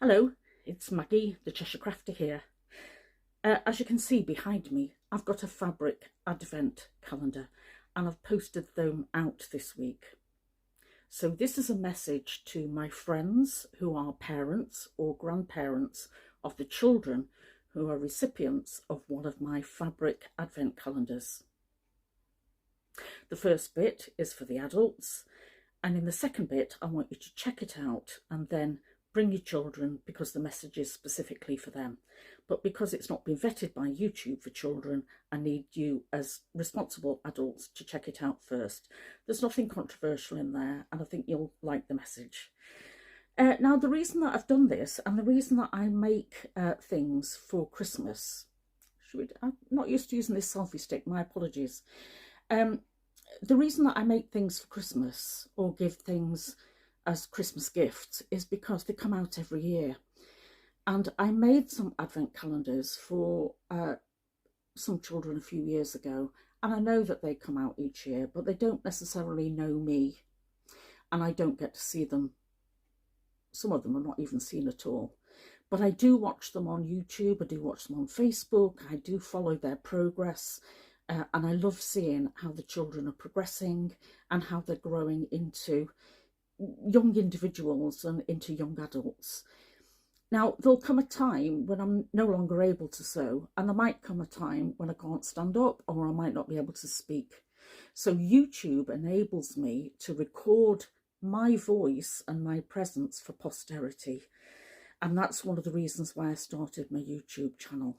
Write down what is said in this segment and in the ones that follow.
Hello, it's Maggie, the Cheshire Crafter here. As you can see behind me, I've got a fabric advent calendar and I've posted them out this week. So this is a message to my friends who are parents or grandparents of the children who are recipients of one of my fabric advent calendars. The first bit is for the adults, and in the second bit I want you to check it out and then bring your children, because the message is specifically for them. But because it's not been vetted by YouTube for children, I need you as responsible adults to check it out first. There's nothing controversial in there, and I think you'll like the message. Now, the reason that I've done this, and the reason that I make things for Christmas, I'm not used to using this selfie stick, my apologies. The reason that I make things for Christmas or give things as Christmas gifts is because they come out every year. And I made some advent calendars for some children a few years ago, and I know that they come out each year, but they don't necessarily know me, and I don't get to see them. Some of them are not even seen at all. But I do watch them on YouTube, I do watch them on Facebook, I do follow their progress, and I love seeing how the children are progressing and how they're growing into young individuals and into young adults. Now, there'll come a time when I'm no longer able to sew, and there might come a time when I can't stand up or I might not be able to speak. So YouTube enables me to record my voice and my presence for posterity. And that's one of the reasons why I started my YouTube channel.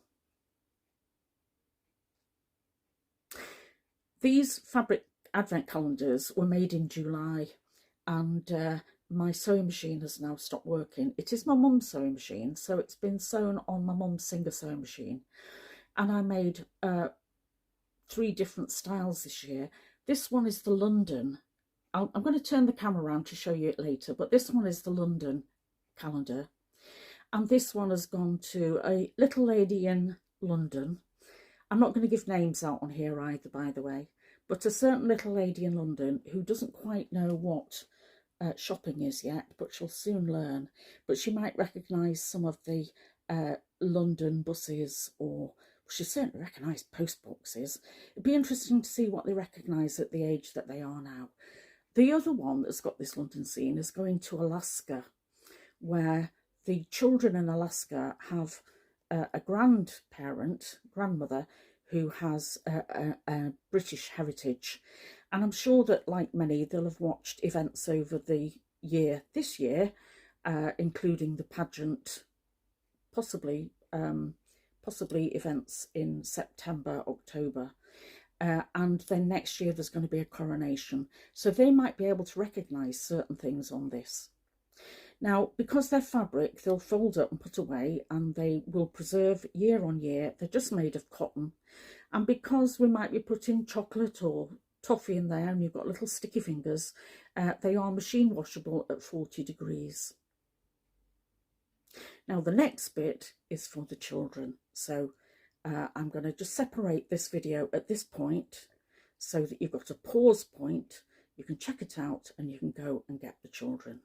These fabric advent calendars were made in July, and my sewing machine has now stopped working. It is my mum's sewing machine, so it's been sewn on my mum's Singer sewing machine. And I made 3 different styles this year. This one is the London. I'm going to turn the camera around to show you it later, but this one is the London calendar. And this one has gone to a little lady in London. I'm not going to give names out on here either, by the way, but a certain little lady in London who doesn't quite know what shopping is yet, but she'll soon learn. But she might recognise some of the London buses, or she certainly recognise post boxes. It'd be interesting to see what they recognise at the age that they are now. The other one that's got this London scene is going to Alaska, where the children in Alaska have a grandmother who has a British heritage. And I'm sure that, like many, they'll have watched events over the year, this year, including the pageant, possibly events in September, October. And then next year there's going to be a coronation. So they might be able to recognise certain things on this. Now, because they're fabric, they'll fold up and put away, and they will preserve year on year. They're just made of cotton. And because we might be putting chocolate or toffee in there and you've got little sticky fingers, they are machine washable at 40 degrees. Now, the next bit is for the children. So I'm going to just separate this video at this point so that you've got a pause point. You can check it out and you can go and get the children.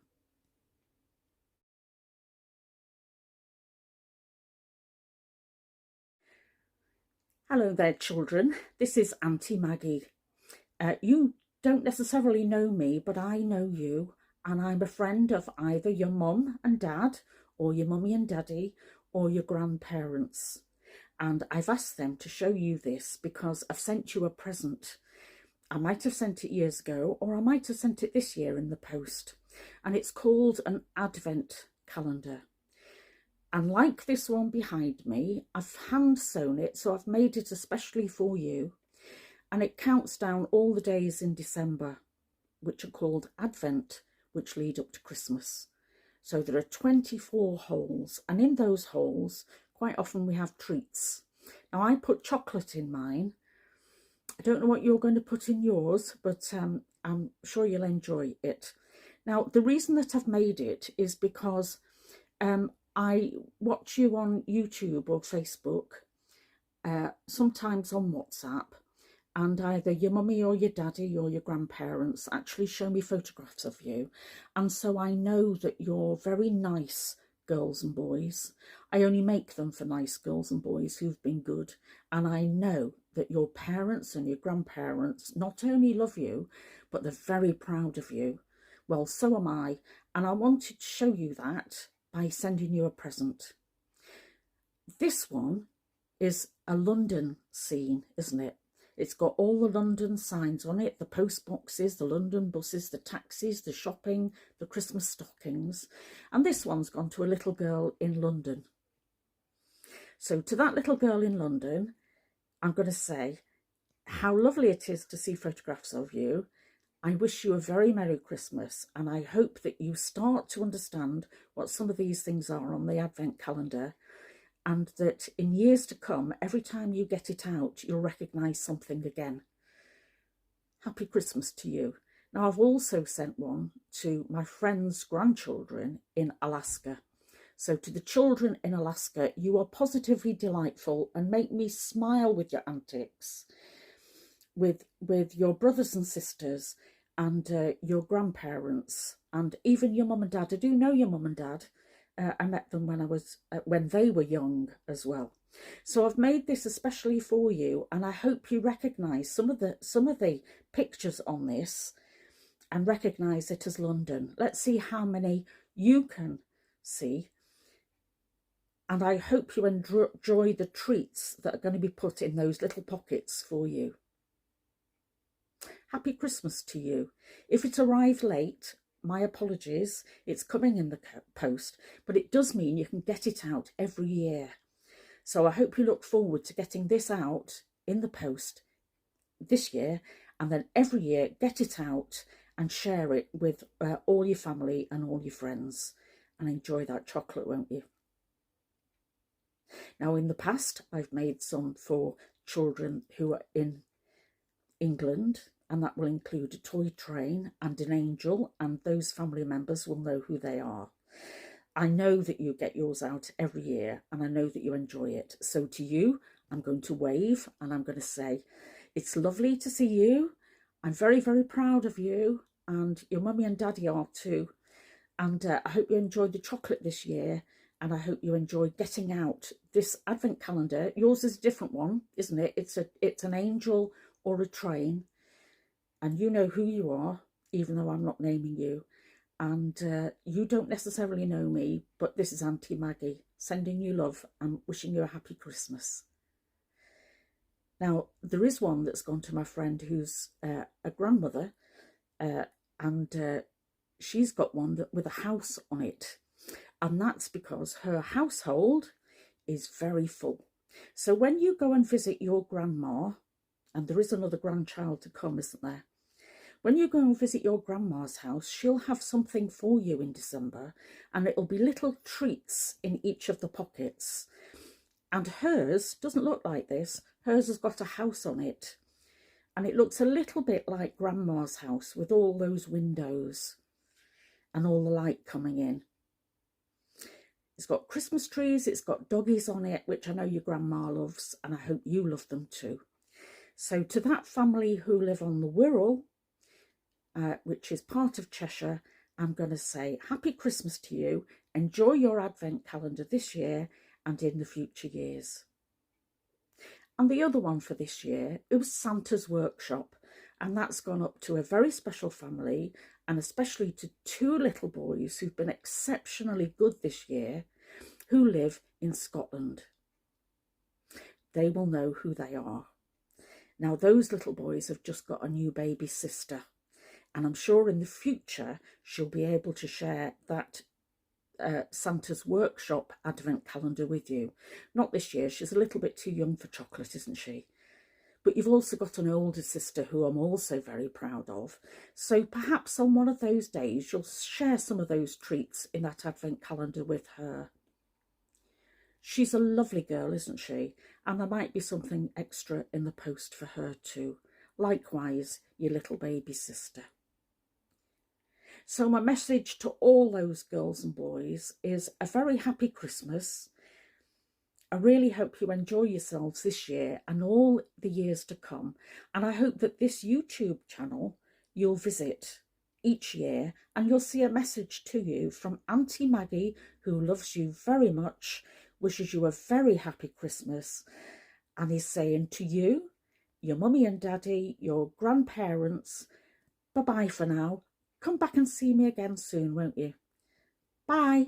Hello there, children. This is Auntie Maggie. You don't necessarily know me, but I know you, and I'm a friend of either your mum and dad, or your mummy and daddy, or your grandparents. And I've asked them to show you this because I've sent you a present. I might have sent it years ago, or I might have sent it this year in the post. And it's called an advent calendar. And like this one behind me, I've hand sewn it, so I've made it especially for you. And it counts down all the days in December, which are called Advent, which lead up to Christmas. So there are 24 holes, and in those holes, quite often we have treats. Now, I put chocolate in mine. I don't know what you're going to put in yours, but I'm sure you'll enjoy it. Now, the reason that I've made it is because I watch you on YouTube or Facebook, sometimes on WhatsApp, and either your mummy or your daddy or your grandparents actually show me photographs of you. And so I know that you're very nice, girls and boys. I only make them for nice girls and boys who've been good. And I know that your parents and your grandparents not only love you, but they're very proud of you. Well, so am I. And I wanted to show you that by sending you a present. This one is a London scene, isn't it? It's got all the London signs on it, the post boxes, the London buses, the taxis, the shopping, the Christmas stockings. And this one's gone to a little girl in London. So to that little girl in London, I'm going to say how lovely it is to see photographs of you. I wish you a very Merry Christmas, and I hope that you start to understand what some of these things are on the Advent calendar, and that in years to come, every time you get it out, you'll recognise something again. Happy Christmas to you. Now, I've also sent one to my friend's grandchildren in Alaska. So to the children in Alaska, you are positively delightful and make me smile with your antics, with your brothers and sisters and your grandparents and even your mum and dad. I do know your mum and dad. I met them when they were young as well. So I've made this especially for you, and I hope you recognise some of the pictures on this and recognise it as London. Let's see how many you can see. And I hope you enjoy the treats that are going to be put in those little pockets for you. Happy Christmas to you. If it arrived late, my apologies, it's coming in the post, but it does mean you can get it out every year. So I hope you look forward to getting this out in the post this year, and then every year get it out and share it with all your family and all your friends, and enjoy that chocolate, won't you? Now, in the past, I've made some for children who are in England, and that will include a toy train and an angel, and those family members will know who they are. I know that you get yours out every year, and I know that you enjoy it. So to you, I'm going to wave, and I'm going to say, it's lovely to see you. I'm very, very proud of you, and your mummy and daddy are too. And I hope you enjoyed the chocolate this year, and I hope you enjoy getting out this Advent calendar. Yours is a different one, isn't it? It's an angel or a train. And you know who you are, even though I'm not naming you. And you don't necessarily know me, but this is Auntie Maggie, sending you love and wishing you a happy Christmas. Now, there is one that's gone to my friend who's a grandmother, and she's got one with a house on it. And that's because her household is very full. So when you go and visit your grandma, and there is another grandchild to come, isn't there? When you go and visit your grandma's house, she'll have something for you in December, and it'll be little treats in each of the pockets. And hers doesn't look like this. Hers has got a house on it, and it looks a little bit like Grandma's house with all those windows and all the light coming in. It's got Christmas trees, it's got doggies on it, which I know your grandma loves, and I hope you love them too. So to that family who live on the Wirral, which is part of Cheshire, I'm going to say happy Christmas to you. Enjoy your Advent calendar this year and in the future years. And the other one for this year, it was Santa's Workshop, and that's gone up to a very special family, and especially to two little boys who've been exceptionally good this year, who live in Scotland. They will know who they are. Now, those little boys have just got a new baby sister, and I'm sure in the future she'll be able to share that Santa's Workshop Advent calendar with you. Not this year, she's a little bit too young for chocolate, isn't she? But you've also got an older sister who I'm also very proud of. So perhaps on one of those days you'll share some of those treats in that Advent calendar with her. She's a lovely girl, isn't she? And there might be something extra in the post for her too. Likewise, your little baby sister. So my message to all those girls and boys is a very happy Christmas. I really hope you enjoy yourselves this year and all the years to come. And I hope that this YouTube channel you'll visit each year, and you'll see a message to you from Auntie Maggie, who loves you very much, wishes you a very happy Christmas, and is saying to you, your mummy and daddy, your grandparents, bye-bye for now. Come back and see me again soon, won't you? Bye.